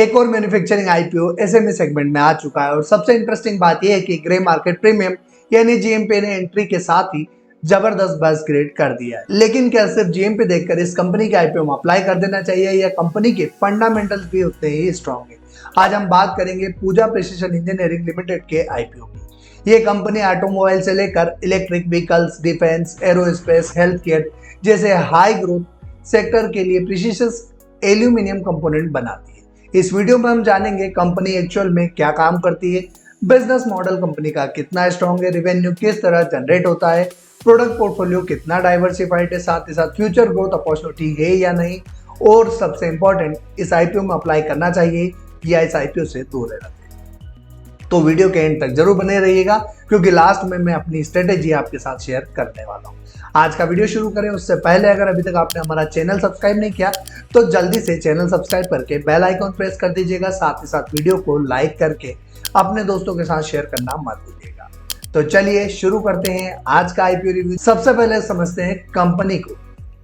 एक और manufacturing IPO SME segment में आ चुका है और सबसे इंटरेस्टिंग बात यह है कि ग्रे मार्केट प्रीमियम यानी जीएमपी ने एंट्री के साथ ही जबरदस्त बज़ क्रिएट कर दिया है। लेकिन क्या सिर्फ जीएमपी देखकर इस कंपनी के आईपीओ में अप्लाई कर देना चाहिए या कंपनी के फंडामेंटल्स भी उतने ही स्ट्रॉन्ग है? आज हम बात करेंगे पूजा प्रिसिशन इंजीनियरिंग लिमिटेड के आईपीओ की। ये कंपनी ऑटोमोबाइल से लेकर electric vehicles, defence, aerospace, health care जैसे हाई ग्रोथ सेक्टर के लिए प्रिसिशन एल्यूमिनियम कंपोनेंट बनाती है। इस वीडियो में हम जानेंगे कंपनी एक्चुअल में क्या काम करती है, बिजनेस मॉडल कंपनी का कितना स्ट्रॉन्ग है, रेवेन्यू किस तरह जनरेट होता है, प्रोडक्ट पोर्टफोलियो कितना डाइवर्सिफाइड है, साथ ही साथ फ्यूचर ग्रोथ अपॉर्चुनिटी है या नहीं, और सबसे इंपॉर्टेंट इस आईपीओ में अप्लाई करना चाहिए या इस आईपीओ से दूर रहना चाहिए। तो वीडियो के एंड तक जरूर बने रहिएगा क्योंकि लास्ट में मैं अपनी स्ट्रेटेजी आपके साथ शेयर करने वाला हूँ। आज का वीडियो शुरू करें उससे पहले अगर अभी तक आपने हमारा चैनल सब्सक्राइब नहीं किया तो जल्दी से चैनल सब्सक्राइब करके बेल आइकॉन प्रेस कर दीजिएगा, साथ ही साथ वीडियो को लाइक करके अपने दोस्तों के साथ शेयर करना मत भूलिएगा। तो चलिए शुरू करते हैं आज का आईपीओ रिव्यू। सबसे पहले समझते हैं कंपनी को,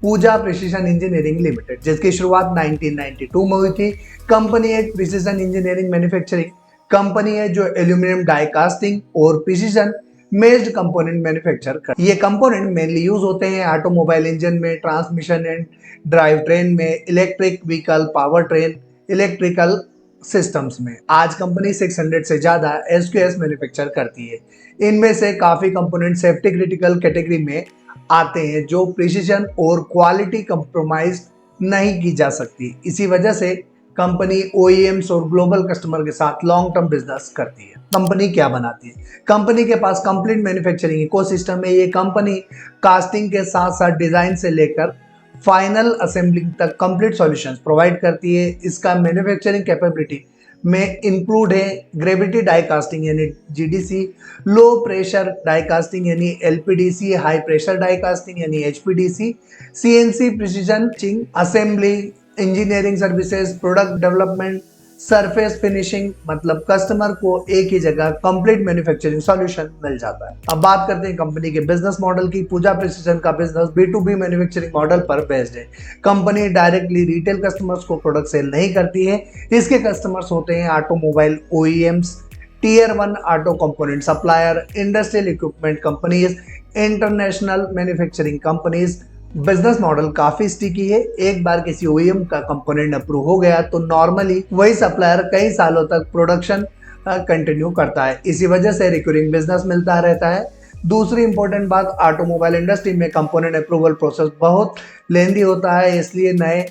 पूजा प्रिसिशन इंजीनियरिंग लिमिटेड, जिसकी शुरुआत 1992 में हुई थी। कंपनी एक प्रिसिशन इंजीनियरिंग मैन्युफैक्चरिंग कंपनी है जो एल्यूमिनियम डाई कास्टिंग और प्रिसिशन मेज्ड कंपोनेंट मैन्युफैक्चर कर। ये कंपोनेंट मेनली यूज होते हैं ऑटोमोबाइल इंजन में, ट्रांसमिशन एंड ड्राइव ट्रेन में, electric vehicle power train, electrical systems में। आज कंपनी 600 से ज्यादा एसक्यूएस मैन्युफैक्चर करती है। इनमें से काफी कंपोनेंट सेफ्टी क्रिटिकल कैटेगरी में आते हैं जो प्रिसिशन और क्वालिटी कंप्रोमाइज नहीं की जा सकती। इसी वजह से कंपनी ओईएम्स और ग्लोबल कस्टमर के साथ लॉन्ग टर्म बिजनेस करती है। कंपनी क्या बनाती है? कंपनी के पास कंप्लीट मैन्युफैक्चरिंग इकोसिस्टम है। ये कंपनी कास्टिंग के साथ साथ डिजाइन से लेकर फाइनल असेंबलिंग तक कंप्लीट सॉल्यूशंस प्रोवाइड करती है। इसका मैन्युफैक्चरिंग कैपेबिलिटी में इंक्लूड है ग्रेविटी डाई कास्टिंग यानी GDC, low pressure die casting यानी LPDC, high pressure die casting यानी HPDC, CNC precision assembly, engineering services, product development, surface finishing, मतलब कस्टमर को एक ही जगह कंप्लीट मैन्युफैक्चरिंग सॉल्यूशन मिल जाता है। अब बात करते हैं कंपनी के बिजनेस मॉडल की। पूजा प्रिसिशन का बिजनेस B2B मैन्युफैक्चरिंग मॉडल पर बेस्ड है। कंपनी डायरेक्टली रिटेल कस्टमर्स को प्रोडक्ट सेल नहीं करती है। इसके कस्टमर्स होते हैं automobile OEMs, tier 1 auto component supplier, industrial equipment companies, international manufacturing companies. Business model काफी स्टिकी है। एक बार किसी ओईएम का कंपोनेंट अप्रूव हो गया तो नॉर्मली वही सप्लायर कई सालों तक प्रोडक्शन कंटिन्यू करता है। इसी वजह से रिकरिंग बिजनेस मिलता रहता है। दूसरी इंपॉर्टेंट बात, ऑटोमोबाइल इंडस्ट्री में कंपोनेंट अप्रूवल प्रोसेस बहुत लेंदी होता है, इसलिए नए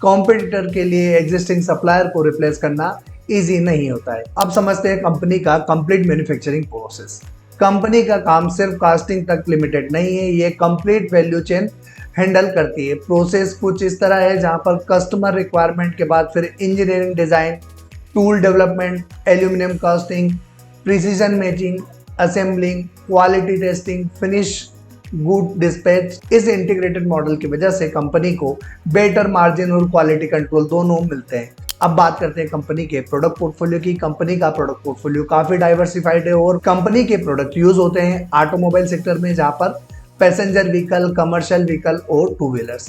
कॉम्पिटिटर के लिए एग्जिस्टिंग सप्लायर को रिप्लेस करना ईजी नहीं होता है। अब समझते हैं कंपनी का कंप्लीट मैन्युफैक्चरिंग प्रोसेस। कंपनी का काम सिर्फ कास्टिंग तक लिमिटेड नहीं है, ये कंप्लीट वैल्यू चेन हैंडल करती है। प्रोसेस कुछ इस तरह है जहां पर कस्टमर रिक्वायरमेंट के बाद फिर engineering design, tool development, aluminium casting, precision matching, assembling, quality testing, finish good dispatch. इस इंटीग्रेटेड मॉडल की वजह से कंपनी को बेटर मार्जिन और क्वालिटी कंट्रोल दोनों मिलते हैं। अब बात करते हैं कंपनी के प्रोडक्ट पोर्टफोलियो की। कंपनी का प्रोडक्ट पोर्टफोलियो काफी डाइवर्सिफाइड है और कंपनी के प्रोडक्ट यूज होते हैं ऑटोमोबाइल सेक्टर में, जहां पर पैसेंजर व्हीकल, कमर्शियल व्हीकल और टू व्हीलर्स।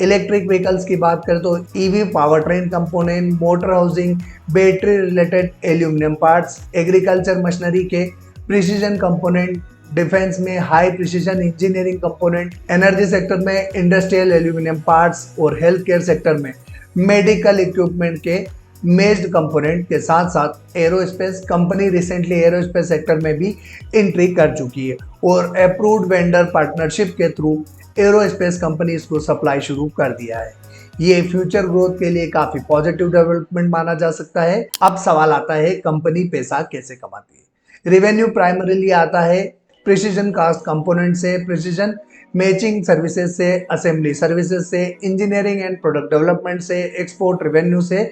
इलेक्ट्रिक व्हीकल्स की बात करें तो EV power train component, motor housing, battery related aluminium parts, agriculture machinery के प्रिसीजन कंपोनेंट, डिफेंस में high precision engineering component, energy sector में इंडस्ट्रियल एल्यूमिनियम पार्ट्स और health care sector में medical equipment के मेज्ड कंपोनेंट के साथ साथ aerospace. Company recently aerospace sector में भी एंट्री कर चुकी है और अप्रूव्ड वेंडर पार्टनरशिप के थ्रू एरोस्पेस कंपनीज को सप्लाई शुरू कर दिया है। ये फ्यूचर ग्रोथ के लिए काफी पॉजिटिव डेवलपमेंट माना जा सकता है। अब सवाल आता है कंपनी पैसा कैसे कमाती है? रेवेन्यू प्राइमरीली आता है प्रिसिजन कास्ट कंपोनेंट से, प्रिसिजन मैचिंग सर्विसेज से, असेंबली सर्विसेज से, इंजीनियरिंग एंड प्रोडक्ट डेवलपमेंट से, एक्सपोर्ट रेवेन्यू से।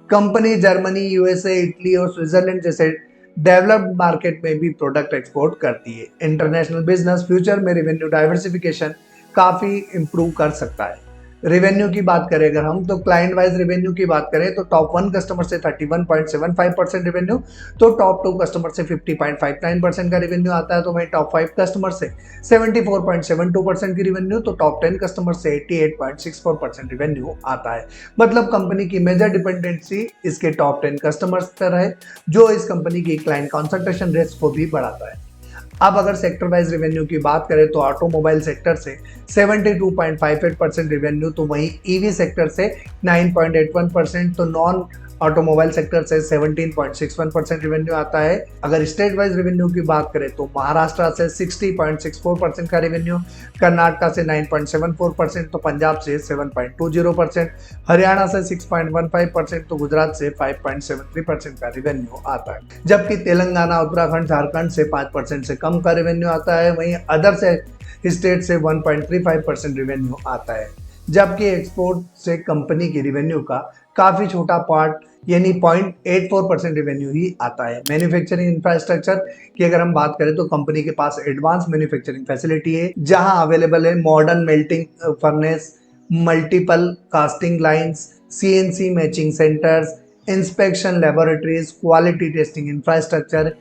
कंपनी जर्मनी, यूएसए, इटली और स्विट्जरलैंड जैसे डेवलप्ड मार्केट में भी प्रोडक्ट एक्सपोर्ट करती है। इंटरनेशनल बिजनेस फ्यूचर में रेवेन्यू डाइवर्सिफिकेशन काफी इंप्रूव कर सकता है। रेवेन्यू की बात करें अगर हम, तो क्लाइंट वाइज रेवेन्यू की बात करें तो टॉप 1 कस्टमर से 31.75% रेवेन्यू, तो टॉप 2 कस्टमर से 50.59% का रेवेन्यू आता है, तो वहीं टॉप 5 कस्टमर से 74.72% की रेवेन्यू, तो टॉप 10 कस्टमर से 88.64% रेवेन्यू आता है। मतलब कंपनी की मेजर डिपेंडेंसी इसके टॉप 10 कस्टमर्स पर है, जो इस कंपनी की क्लाइंट कॉन्सेंट्रेशन रिस्क को भी बढ़ाता है। अब अगर सेक्टर वाइज रेवेन्यू की बात करें तो ऑटोमोबाइल सेक्टर से 72.58% रेवेन्यू, तो वहीं ईवी सेक्टर से 9.81%, तो नॉन ऑटोमोबाइल सेक्टर से 17.61% रेवेन्यू आता है। अगर स्टेट वाइज रेवेन्यू की बात करें तो महाराष्ट्र से 60.64% का रेवेन्यू, कर्नाटका से 9.74%, तो पंजाब से 7.20%, हरियाणा से 6.15%, तो गुजरात से 5.73% का रेवेन्यू आता है। जबकि तेलंगाना, उत्तराखंड, झारखंड से 5% से कम का रेवेन्यू आता है। वहीं अदर से स्टेट से 1.35% रेवेन्यू आता है। जबकि एक्सपोर्ट से कंपनी की रेवेन्यू का काफी छोटा पार्ट यानी 0.84% रेवेन्यू ही आता है। मैन्युफैक्चरिंग इंफ्रास्ट्रक्चर की अगर हम बात करें तो कंपनी के पास एडवांस मैन्युफैक्चरिंग फैसिलिटी है, जहां अवेलेबल है modern melting furnace, multiple casting lines, CNC matching centres, inspection laboratories, quality testing infrastructure.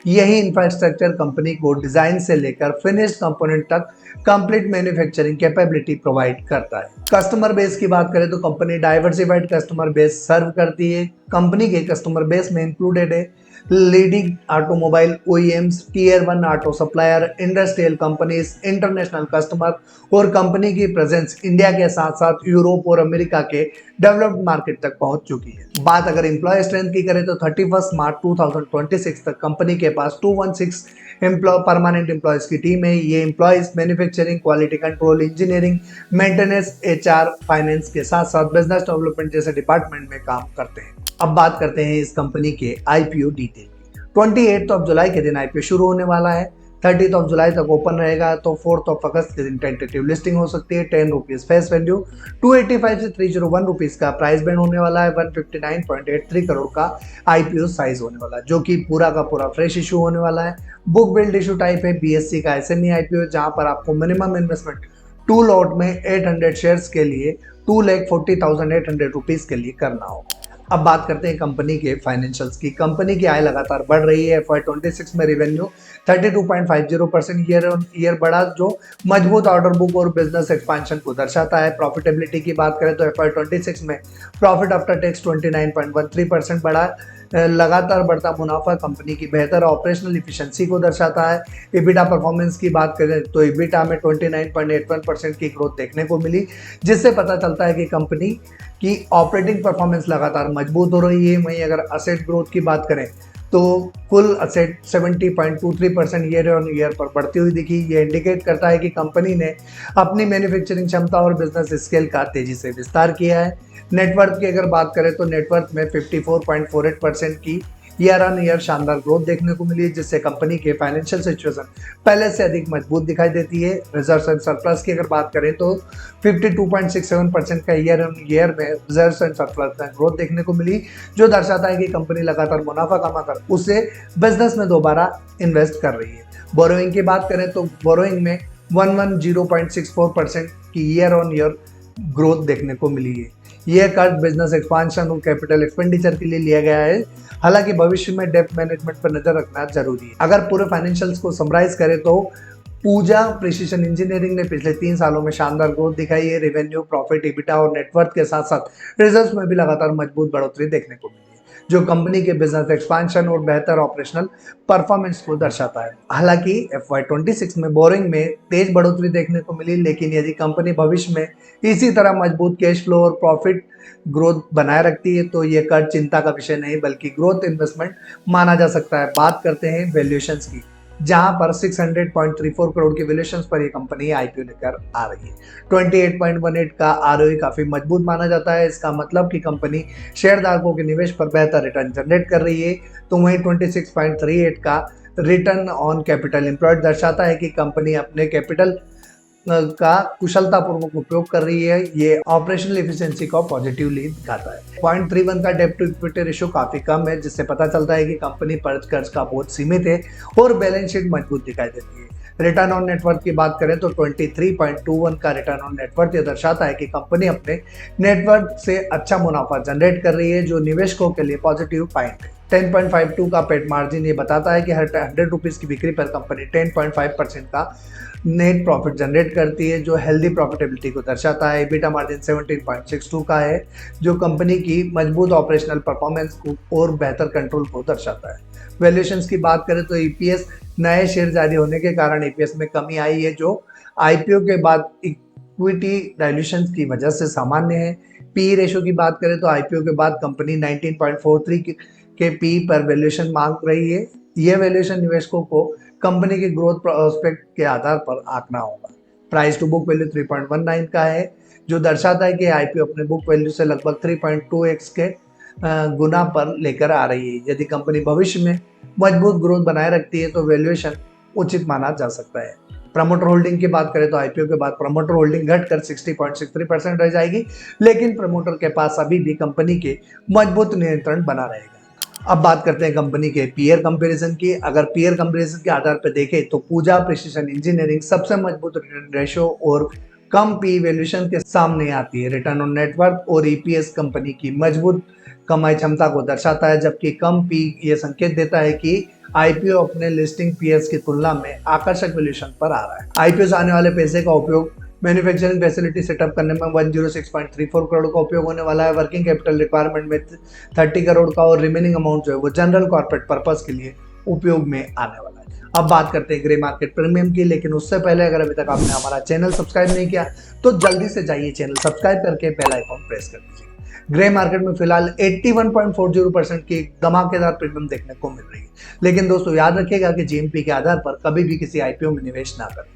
यही इंफ्रास्ट्रक्चर कंपनी को डिजाइन से लेकर फिनिश्ड कंपोनेंट तक कंप्लीट मैन्युफैक्चरिंग कैपेबिलिटी प्रोवाइड करता है। कस्टमर बेस की बात करें तो company diversified customer base serve करती है। कंपनी के कस्टमर बेस में इंक्लूडेड है leading automobile OEMs, tier 1 auto supplier, industrial companies, international customer, और कंपनी की प्रेजेंस इंडिया के साथ साथ यूरोप और अमेरिका के डेवलप्ड मार्केट तक पहुंच चुकी है। बात अगर एम्प्लॉय स्ट्रेंथ की करें तो 31 मार्च 2026 तक कंपनी के पास 216 परमानेंट एम्प्लॉयज की टीम है। ये employees manufacturing, quality control, engineering, maintenance, HR, finance के साथ साथ बिजनेस डेवलपमेंट जैसे डिपार्टमेंट में काम करते हैं। अब बात करते हैं इस कंपनी के आईपीओ डिटेल की। 28 जुलाई के दिन आईपीओ शुरू होने वाला है, 30 जुलाई तक ओपन रहेगा, तो 4 अगस्त के दिन टेंटेटिव लिस्टिंग हो सकती है। 10 रुपीज फेस वैल्यू, 285 से 301 रुपीज का प्राइस बैंड होने वाला है। 159.83 करोड़ का आईपीओ साइज होने वाला है, जो कि पूरा का पूरा फ्रेश इशू होने वाला है। बुक बिल्ड इशू टाइप है बीएससी का एसएमई आईपीओ, जहां पर आपको मिनिमम इन्वेस्टमेंट 2 लॉट में 800 शेयर्स के लिए 2,40,800 रुपीज के लिए करना होगा। अब बात करते हैं कंपनी के फाइनेंशियल्स की। कंपनी की आय लगातार बढ़ रही है। FY26 में रेवेन्यू 32.50% ईयर ऑन ईयर बढ़ा, जो मजबूत ऑर्डर बुक और बिजनेस एक्सपांशन को दर्शाता है। प्रॉफिटेबिलिटी की बात करें तो FY26 में प्रॉफिट आफ्टर टैक्स 29.13% बढ़ा। लगातार बढ़ता मुनाफा कंपनी की बेहतर ऑपरेशनल इफिशिएंसी को दर्शाता है। इबिटा परफॉर्मेंस की बात करें तो इबिटा में 29.81% की ग्रोथ देखने को मिली, जिससे पता चलता है कि कंपनी की ऑपरेटिंग परफॉर्मेंस लगातार मजबूत हो रही है। वहीं अगर असेट ग्रोथ की बात करें तो कुल असेट 70.23% ईयर ऑन ईयर पर बढ़ती हुई दिखी। ये इंडिकेट करता है कि कंपनी ने अपनी मैन्युफैक्चरिंग क्षमता और बिजनेस स्केल का तेजी से विस्तार किया है। नेटवर्थ की अगर बात करें तो नेटवर्थ में 54.48% की ईयर ऑन ईयर शानदार ग्रोथ देखने को मिली, जिससे कंपनी के फाइनेंशियल सिचुएशन पहले से अधिक मजबूत दिखाई देती है। रिजर्व्स एंड सरप्लस की अगर बात करें तो 52.67% का ईयर ऑन ईयर में रिजर्व्स एंड सरप्लस में ग्रोथ देखने को मिली, जो दर्शाता है कि कंपनी लगातार मुनाफा कमाकर उसे बिजनेस में दोबारा इन्वेस्ट कर रही है। बोरोइंग की बात करें तो बोरोइंग में 110.64% की ईयर ऑन ईयर ग्रोथ देखने को मिली है। यह कर्ज बिजनेस एक्सपांशन और कैपिटल एक्सपेंडिचर के लिए लिया गया है। हालांकि भविष्य में डेब्ट मैनेजमेंट पर नजर रखना जरूरी है। अगर पूरे फाइनेंशियल्स को समराइज करें तो पूजा प्रिसिशन इंजीनियरिंग ने पिछले 3 सालों में शानदार ग्रोथ दिखाई है। रेवेन्यू, प्रॉफिट, इबिटा और नेटवर्थ के साथ साथ रिजर्व्स में भी लगातार मजबूत बढ़ोतरी देखने को मिली है, जो कंपनी के बिजनेस एक्सपांशन और बेहतर ऑपरेशनल परफॉर्मेंस को दर्शाता है। हालांकि FY26 में बोरिंग में तेज बढ़ोतरी देखने को मिली, लेकिन यदि कंपनी भविष्य में इसी तरह मजबूत कैश फ्लो और प्रॉफिट ग्रोथ बनाए रखती है तो यह कर चिंता का विषय नहीं बल्कि ग्रोथ इन्वेस्टमेंट माना जा सकता है। बात करते हैं वैल्यूएशंस की, जहां पर 600.34 करोड़ की वैल्यूएशंस पर यह कंपनी आईपीओ लेकर आ रही है। 28.18 का आरओई काफी मजबूत माना जाता है। इसका मतलब कि कंपनी शेयरधारकों के निवेश पर बेहतर रिटर्न जनरेट कर रही है। तो वहीं 26.38 का रिटर्न ऑन कैपिटल एम्प्लॉयड दर्शाता है कि कंपनी अपने कैपिटल का कुशलतापूर्वक उपयोग कर रही है। ये ऑपरेशनल एफिशिएंसी को पॉजिटिवली दिखाता है। 0.31 का डेब्ट टू इक्विटी रेशियो काफी कम है, जिससे पता चलता है कि कंपनी पर कर्ज का बोझ सीमित है और बैलेंस शीट मजबूत दिखाई देती है। रिटर्न ऑन नेटवर्थ की बात करें तो 23.21 का रिटर्न ऑन नेटवर्थ, ये दर्शाता है कि कंपनी अपने नेटवर्थ से अच्छा मुनाफा जनरेट कर रही है, जो निवेशकों के लिए पॉजिटिव पॉइंट है। 10.52 का पेट मार्जिन ये बताता है कि हर 100 रुपीज़ की बिक्री पर कंपनी 10.5% का नेट प्रॉफिट जनरेट करती है, जो हेल्दी प्रॉफिटेबिलिटी को दर्शाता है। EBITDA मार्जिन 17.62 का है, जो कंपनी की मजबूत ऑपरेशनल परफॉर्मेंस को और बेहतर कंट्रोल को दर्शाता है। वैल्यूएशंस की बात करें तो EPS नए शेयर जारी होने के कारण EPS में कमी आई है, जो IPO के बाद इक्विटी डाइल्यूशन की वजह से सामान्य है। PE रेशो की बात करें तो IPO के बाद कंपनी 19.43 के PE पर वैल्यूएशन मांग रही है। यह वैल्यूएशन निवेशकों को कंपनी के ग्रोथ प्रोस्पेक्ट के आधार पर आंकना होगा। प्राइस टू बुक वैल्यू 3.19 का है, जो दर्शाता है कि IPO अपने बुक वैल्यू से लगभग 3.2x के गुना पर लेकर आ रही है। यदि कंपनी भविष्य में मजबूत ग्रोथ बनाए रखती है तो वैल्यूएशन उचित माना जा सकता है। प्रमोटर होल्डिंग की बात करें तो IPO के बाद प्रमोटर होल्डिंग घटकर 60.63% रह जाएगी, लेकिन प्रमोटर के पास अभी भी कंपनी के मजबूत नियंत्रण बना रहेगा। अब बात करते हैं कंपनी के पीयर कंपैरिजन की। अगर पीयर कंपैरिजन के आधार पर देखें तो पूजा प्रिसिशन इंजीनियरिंग सबसे मजबूत रिटर्न रेशो और कम पी वैल्यूएशन के सामने आती है। रिटर्न ऑन नेटवर्थ और EPS कंपनी की मजबूत कमाई क्षमता को दर्शाता है, जबकि कम पी ये संकेत देता है कि IPO अपने लिस्टिंग पीएस की तुलना में आकर्षक वैल्यूएशन पर आ रहा है। IPO से आने वाले पैसे का उपयोग मैन्युफैक्चरिंग फैसिलिटी सेटअप करने में 106.34 करोड़ का उपयोग होने वाला है। वर्किंग कैपिटल रिक्वायरमेंट में 30 करोड़ का और रिमेनिंग अमाउंट जो है वो जनरल कॉर्पोरेट पर्पस के लिए उपयोग में आने वाला है। अब बात करते हैं ग्रे मार्केट प्रीमियम की, लेकिन उससे पहले अगर अभी तक आपने हमारा चैनल सब्सक्राइब नहीं किया तो जल्दी से जाइए चैनल सब्सक्राइब करके बेल आइकॉन प्रेस कर दीजिए। ग्रे मार्केट में फिलहाल 81.40% की धमाकेदार प्रीमियम देखने को मिल रही है, लेकिन दोस्तों याद रखिएगा कि GMP के आधार पर कभी भी किसी IPO में निवेश ना करें।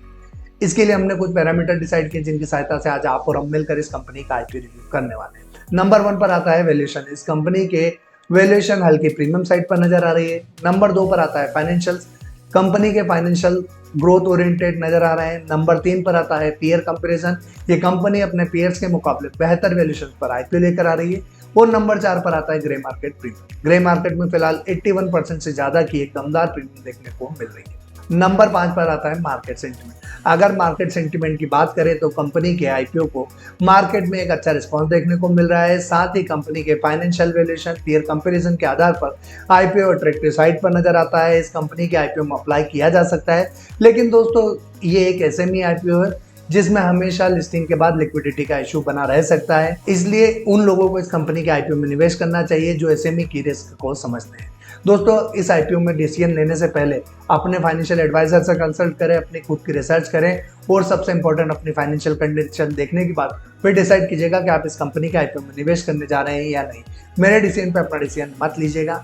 इसके लिए हमने कुछ पैरामीटर डिसाइड किए, जिनकी सहायता से आज आप और हम मिलकर इस कंपनी का IPO रिव्यू करने वाले हैं। नंबर 1 पर आता है वैल्यूएशन। इस कंपनी के वैल्यूएशन हल्की प्रीमियम साइड पर नजर आ रही है। नंबर 2 पर आता है फाइनेंशियल्स। कंपनी के फाइनेंशियल ग्रोथ ओरिएंटेड नजर आ रहे हैं। नंबर 3 पर आता है पीयर कंपैरिजन। ये कंपनी अपने पीयर्स के मुकाबले बेहतर वैल्यूएशन पर IPO लेकर आ रही है। और नंबर 4 पर आता है grey market premium. Grey market में फिलहाल 81% से ज्यादा की एक दमदार प्रीमियम देखने को मिल रही है। नंबर 5 पर आता है मार्केट सेंटिमेंट। अगर मार्केट सेंटिमेंट की बात करें तो कंपनी के IPO को मार्केट में एक अच्छा रिस्पांस देखने को मिल रहा है। साथ ही कंपनी के फाइनेंशियल वैल्यूएशन पीयर कंपैरिजन के आधार पर IPO अट्रैक्टिव साइड पर नजर आता है। इस कंपनी के IPO में अप्लाई किया जा सकता है, लेकिन दोस्तों ये एक SME IPO है जिसमें हमेशा लिस्टिंग के बाद लिक्विडिटी का इशू बना रह सकता है। इसलिए उन लोगों को इस कंपनी के IPO में निवेश करना चाहिए जो SME की रिस्क को समझते हैं। दोस्तों इस IPO में डिसीजन लेने से पहले अपने फाइनेंशियल एडवाइजर से कंसल्ट करें, अपनी खुद की रिसर्च करें और सबसे इंपॉर्टेंट अपनी फाइनेंशियल कंडीशन देखने के बाद फिर डिसाइड कीजिएगा कि आप इस कंपनी के IPO में निवेश करने जा रहे हैं या नहीं। मेरे डिसीजन पे अपना डिसीजन मत लीजिएगा।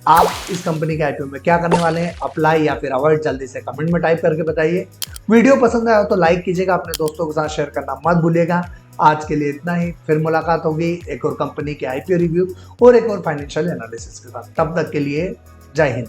आप इस कंपनी के IPO में क्या करने वाले हैं, अप्लाई या फिर अवॉइड, जल्दी से कमेंट में टाइप करके बताइए। वीडियो पसंद आया तो लाइक कीजिएगा, अपने दोस्तों के साथ शेयर करना मत भूलिएगा। आज के लिए इतना ही, फिर मुलाकात होगी एक और कंपनी के IPO रिव्यू और एक और फाइनेंशियल एनालिसिस के साथ। तब तक के लिए जय हिंद।